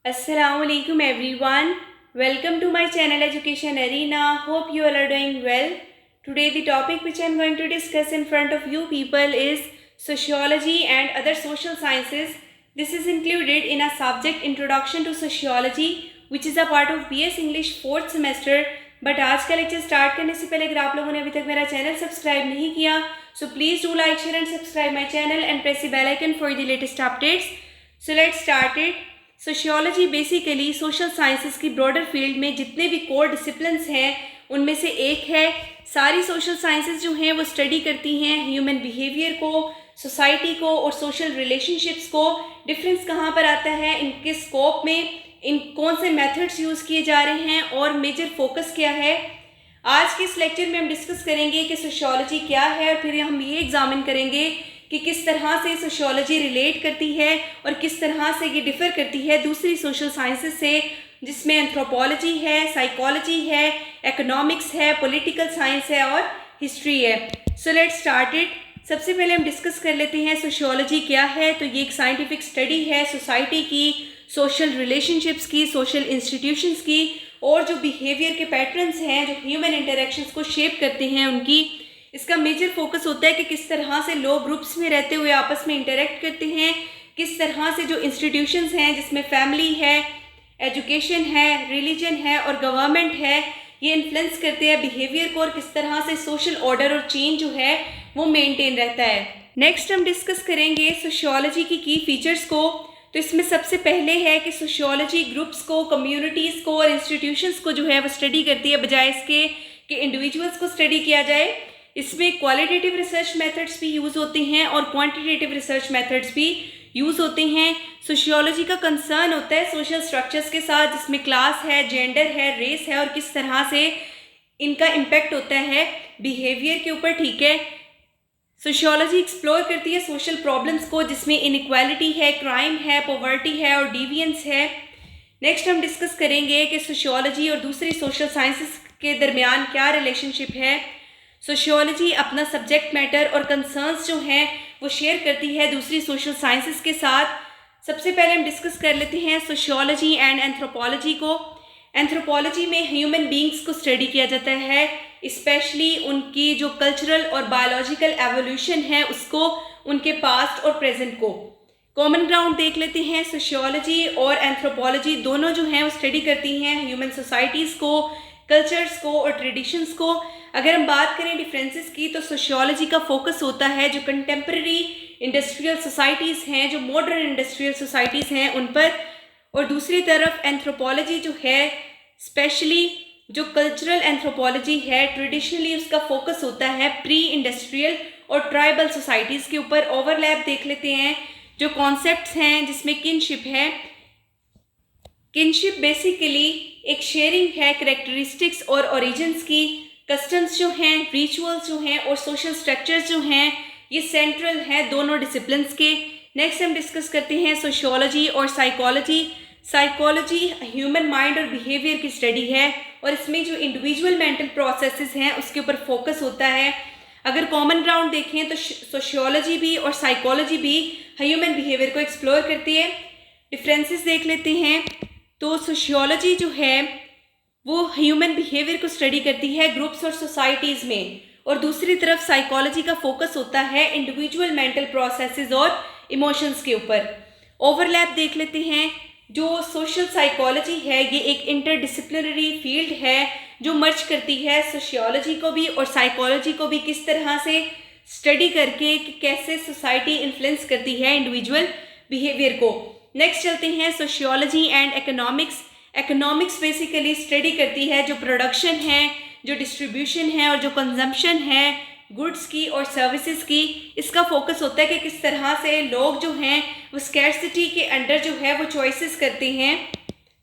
Assalamualaikum everyone. Welcome to my channel Education Arena. Hope you all are doing well. Today the topic which I am going to discuss in front of you people is sociology and other social sciences. This is included in a subject Introduction to Sociology which is a part of BS English 4th semester. But आज का lecture start करने से पहले अगर आप लोगों ने अभी तक मेरा चैनल सब्सक्राइब नहीं किया so please do like share and subscribe my channel and press the bell icon for the latest updates. So let's start it. Sociology basically social sciences की ब्रॉडर फील्ड में जितने भी कोर डिसिप्लिन्स हैं उनमें से एक है. सारी सोशल साइंसेस जो हैं वो स्टडी करती हैं ह्यूमन बिहेवियर को, सोसाइटी को और सोशल रिलेशनशिप्स को. डिफरेंस कहाँ पर आता है, इनके स्कोप में इन कौन से मेथड्स यूज़ किए जा रहे हैं और मेजर फोकस क्या है. आज के इस लेक्चर में हम डिस्कस करेंगे कि सोशियोलॉजी क्या है और फिर हम ये एग्जामिन करेंगे कि किस तरह से सोशियोलॉजी रिलेट करती है और किस तरह से ये डिफ़र करती है दूसरी सोशल साइंसेस से, जिसमें एंथ्रोपोलॉजी है, साइकोलॉजी है, इकोनॉमिक्स है, पॉलिटिकल साइंस है और हिस्ट्री है. सो लेट्स स्टार्ट इट. सबसे पहले हम डिस्कस कर लेते हैं सोशियोलॉजी क्या है. तो ये एक साइंटिफिक स्टडी है सोसाइटी की, सोशल रिलेशनशिप्स की, सोशल इंस्टीट्यूशंस की और जो बिहेवियर के पैटर्न्स हैं जो ह्यूमन इंटरेक्शंस को शेप करते हैं उनकी. इसका मेजर फोकस होता है कि किस तरह से लोग ग्रुप्स में रहते हुए आपस में इंटरेक्ट करते हैं, किस तरह से जो इंस्टीट्यूशंस हैं जिसमें फैमिली है, एजुकेशन है, रिलीजन है और गवर्नमेंट है, ये इन्फ्लुएंस करते हैं बिहेवियर को और किस तरह से सोशल ऑर्डर और चेंज जो है वो मेंटेन रहता है. नेक्स्ट हम डिस्कस करेंगे सोशियोलॉजी की फीचर्स को. तो इसमें सबसे पहले है कि सोशियोलॉजी ग्रुप्स को, कम्युनिटीज़ को और इंस्टीट्यूशंस को जो है वो स्टडी करती है बजाय इसके कि इंडिविजुअल्स को स्टडी किया जाए. इसमें क्वालिटेटिव रिसर्च मेथड्स भी यूज़ होते हैं और क्वांटिटेटिव रिसर्च मेथड्स भी यूज़ होते हैं. सोशियोलॉजी का कंसर्न होता है सोशल स्ट्रक्चर्स के साथ जिसमें क्लास है, जेंडर है, रेस है और किस तरह से इनका इम्पेक्ट होता है बिहेवियर के ऊपर. ठीक है, सोशियोलॉजी एक्सप्लोर करती है सोशल प्रॉब्लम्स को जिसमें इनइक्वालिटी है, क्राइम है, पॉवर्टी है और डिवियंस है. नेक्स्ट हम डिस्कस करेंगे कि सोशियोलॉजी और दूसरी सोशल साइंसेस के दरमियान क्या रिलेशनशिप है. सोशियोलॉजी अपना सब्जेक्ट मैटर और कंसर्न्स जो हैं वो शेयर करती है दूसरी सोशल साइंसेस के साथ. सबसे पहले हम डिस्कस कर लेते हैं सोशियोलॉजी एंड एंथ्रोपोलॉजी को. एंथ्रोपोलॉजी में ह्यूमन बींग्स को स्टडी किया जाता है, स्पेशली उनकी जो कल्चरल और बायोलॉजिकल एवोल्यूशन है उसको, उनके पास्ट और प्रेजेंट को. कॉमन ग्राउंड देख लेते हैं. सोशियोलॉजी और एंथ्रोपोलॉजी दोनों जो हैं वो स्टडी करती हैं ह्यूमन सोसाइटीज़ को, कल्चर्स को और ट्रेडिशंस को. अगर हम बात करें डिफरेंसेस की तो सोशियोलॉजी का फोकस होता है जो कंटेम्प्रेरी इंडस्ट्रियल सोसाइटीज़ हैं, जो मॉडर्न इंडस्ट्रियल सोसाइटीज़ हैं उन पर. और दूसरी तरफ एंथ्रोपोलॉजी जो है, स्पेशली जो कल्चरल एंथ्रोपोलॉजी है, ट्रेडिशनली उसका फोकस होता है प्री इंडस्ट्रियल और ट्राइबल सोसाइटीज़ के ऊपर. ओवरलैप देख लेते हैं. जो कॉन्सेप्ट्स हैं जिसमें किनशिप है. किनशिप बेसिकली एक शेयरिंग है करेक्टरिस्टिक्स और ओरिजिन्स की. कस्टम्स जो हैं, रिचुअल्स जो हैं और सोशल स्ट्रक्चर्स जो हैं ये सेंट्रल हैं दोनों डिसिप्लिन्स के. नेक्स्ट हम डिस्कस करते हैं सोशियोलॉजी और साइकोलॉजी. साइकोलॉजी ह्यूमन माइंड और बिहेवियर की स्टडी है और इसमें जो इंडिविजुअल मेंटल प्रोसेसेस हैं उसके ऊपर फोकस होता है. अगर कॉमन ग्राउंड देखें तो सोशियोलॉजी भी और साइकोलॉजी भी ह्यूमन बिहेवियर को एक्सप्लोर करती है. डिफरेंसेस देख लेते हैं. तो सोशियोलॉजी जो है वो ह्यूमन बिहेवियर को स्टडी करती है ग्रुप्स और सोसाइटीज़ में, और दूसरी तरफ साइकोलॉजी का फोकस होता है इंडिविजुअल मेंटल प्रोसेसेस और इमोशंस के ऊपर. ओवरलैप देख लेते हैं. जो सोशल साइकोलॉजी है ये एक इंटरडिसिप्लिनरी फील्ड है जो मर्ज करती है सोशियोलॉजी को भी और साइकोलॉजी को भी, किस तरह से स्टडी करके कि कैसे सोसाइटी इन्फ्लुएंस करती है इंडिविजुअल बिहेवियर को. नेक्स्ट चलते हैं sociology and economics. Economics basically study करती है जो प्रोडक्शन है, जो डिस्ट्रीब्यूशन है और जो कंजम्पशन है गुड्स की और सर्विसेज की. इसका फोकस होता है कि किस तरह से लोग जो हैं वो स्कैर्सिटी के अंडर जो है वो चॉइसेस करते हैं,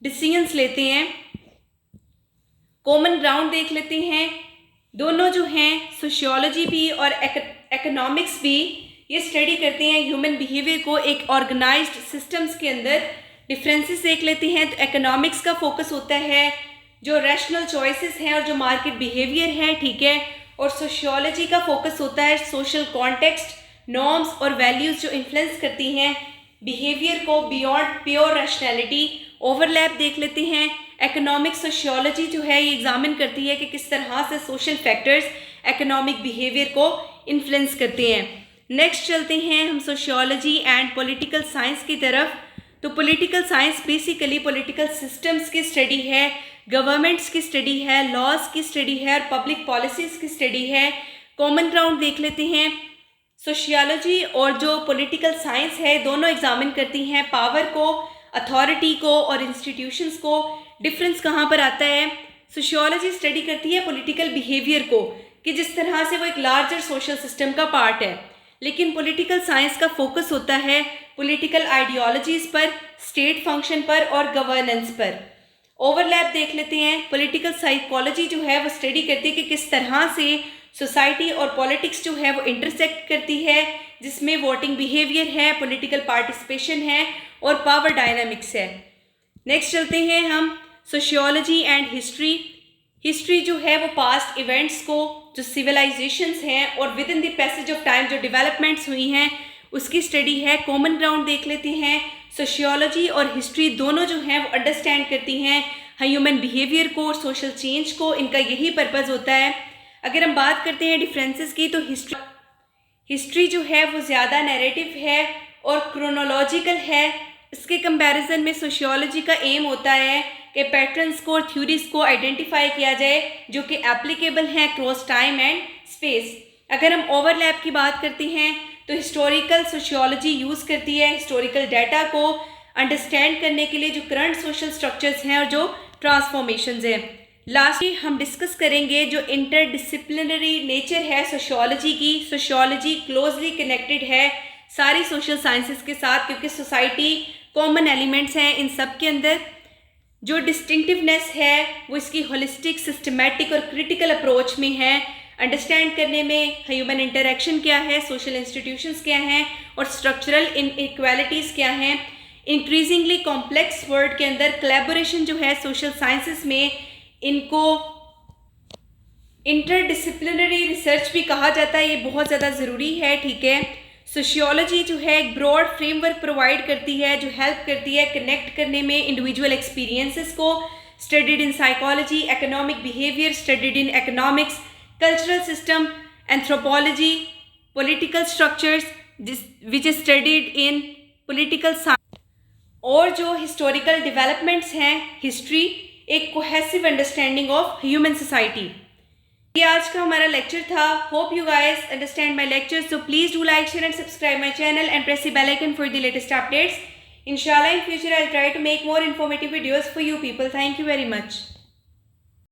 डिसीजंस लेते हैं. कॉमन ग्राउंड देख लेते हैं. दोनों जो हैं सोशियोलॉजी भी और इकोनॉमिक्स भी ये स्टडी करते हैं ह्यूमन बिहेवियर को एक ऑर्गेनाइज्ड सिस्टम्स के अंदर. डिफरेंसेस देख लेते हैं. तो इकोनॉमिक्स का फोकस होता है जो रैशनल चॉइसेस हैं और जो मार्केट बिहेवियर है. ठीक है, और सोशियोलॉजी का फोकस होता है सोशल कॉन्टेक्स्ट, नॉर्म्स और वैल्यूज़ जो इन्फ्लुएंस करती हैं बिहेवियर को बियॉन्ड प्योर रैशनैलिटी ओवरलैप देख लेते हैं। इकोनॉमिक सोशियोलॉजी जो है ये एग्जामिन करती है कि किस तरह से सोशल फैक्टर्स इकोनॉमिक बिहेवियर को इन्फ्लुएंस करते हैं। नेक्स्ट चलते हैं हम सोशियोलॉजी एंड पॉलिटिकल साइंस की तरफ। तो political science basically political systems की स्टडी है, गवर्नमेंट्स की स्टडी है, लॉज की स्टडी है और पब्लिक पॉलिसीज़ की स्टडी है। कॉमन ग्राउंड देख लेते हैं। सोशियोलॉजी और जो पॉलिटिकल साइंस है दोनों एग्जामिन करती हैं पावर को, अथॉरिटी को और इंस्टीट्यूशंस को। डिफरेंस कहाँ पर आता है? सोशियोलॉजी स्टडी करती है पॉलिटिकल बिहेवियर को कि जिस तरह से वो एक लार्जर सोशल सिस्टम का पार्ट है, लेकिन पॉलिटिकल साइंस का फोकस होता है पॉलिटिकल आइडियोलॉजीज़ पर, स्टेट फंक्शन पर और गवर्नेंस पर। ओवरलैप देख लेते हैं। पॉलिटिकल साइकोलॉजी जो है वो स्टडी करती है कि किस तरह से सोसाइटी और पॉलिटिक्स जो है वो इंटरसेक्ट करती है, जिसमें वोटिंग बिहेवियर है, पॉलिटिकल पार्टिसिपेशन है और पावर डायनामिक्स है। नेक्स्ट चलते हैं हम सोशियोलॉजी एंड हिस्ट्री। हिस्ट्री जो है वो पास्ट इवेंट्स को, जो सिविलाइजेशंस हैं और with in the passage of time जो डेवलपमेंट्स हुई हैं उसकी स्टडी है। कॉमन ग्राउंड देख लेते हैं। सोशियोलॉजी और हिस्ट्री दोनों जो हैं वो अंडरस्टैंड करती हैं ह्यूमन बिहेवियर को और सोशल चेंज को। इनका यही पर्पज़ होता है। अगर हम बात करते हैं डिफरेंसेस की, तो हिस्ट्री जो है वो ज़्यादा नैरेटिव है और क्रोनोलॉजिकल है। इसके कंपैरिजन में सोशियोलॉजी का एम होता है कि पैटर्न्स को और थ्योरीज को आइडेंटिफाई किया जाए जो कि एप्लीकेबल हैं क्रॉस टाइम एंड स्पेस। अगर हम ओवरलैप की बात करते हैं तो हिस्टोरिकल सोशियोलॉजी यूज़ करती है हिस्टोरिकल डाटा को अंडरस्टैंड करने के लिए जो करंट सोशल स्ट्रक्चर्स हैं और जो ट्रांसफॉर्मेशंस हैं। लास्टली हम डिस्कस करेंगे जो इंटरडिसिप्लिनरी नेचर है सोशियोलॉजी की। सोशियोलॉजी क्लोजली कनेक्टेड है सारी सोशल साइंसेस के साथ, क्योंकि सोसाइटी कॉमन एलिमेंट्स हैं इन सब के अंदर। जो डिस्टिंक्टिवनेस है वो इसकी होलिस्टिक, सिस्टमैटिक और क्रिटिकल अप्रोच में है। अंडरस्टैंड करने में ह्यूमन इंटरेक्शन क्या है, सोशल इंस्टीट्यूशंस क्या हैं और स्ट्रक्चरल इनइक्वालिटीज़ क्या हैं। इंक्रीजिंगली कॉम्प्लेक्स वर्ल्ड के अंदर कोलैबोरेशन जो है सोशल साइंसेस में, इनको इंटरडिसिप्लिनरी रिसर्च भी कहा जाता है। ये बहुत ज़्यादा ज़रूरी है, ठीक है। सोशियोलॉजी जो है एक ब्रॉड फ्रेमवर्क प्रोवाइड करती है जो हेल्प करती है कनेक्ट करने में इंडिविजुअल एक्सपीरियंसेस को। Studied in psychology, economic behaviour studied in economics, cultural system, anthropology, political structures which is studied in political science, और जो हिस्टोरिकल डेवलपमेंट्स हैं हिस्ट्री, एक cohesive understanding of human society. ये आज का हमारा लेक्चर था। Hope you guys understand my lecture, so please do like, share and subscribe my channel and press the bell icon for the latest updates. Inshallah in future I'll try to make more informative videos for you people. Thank you very much.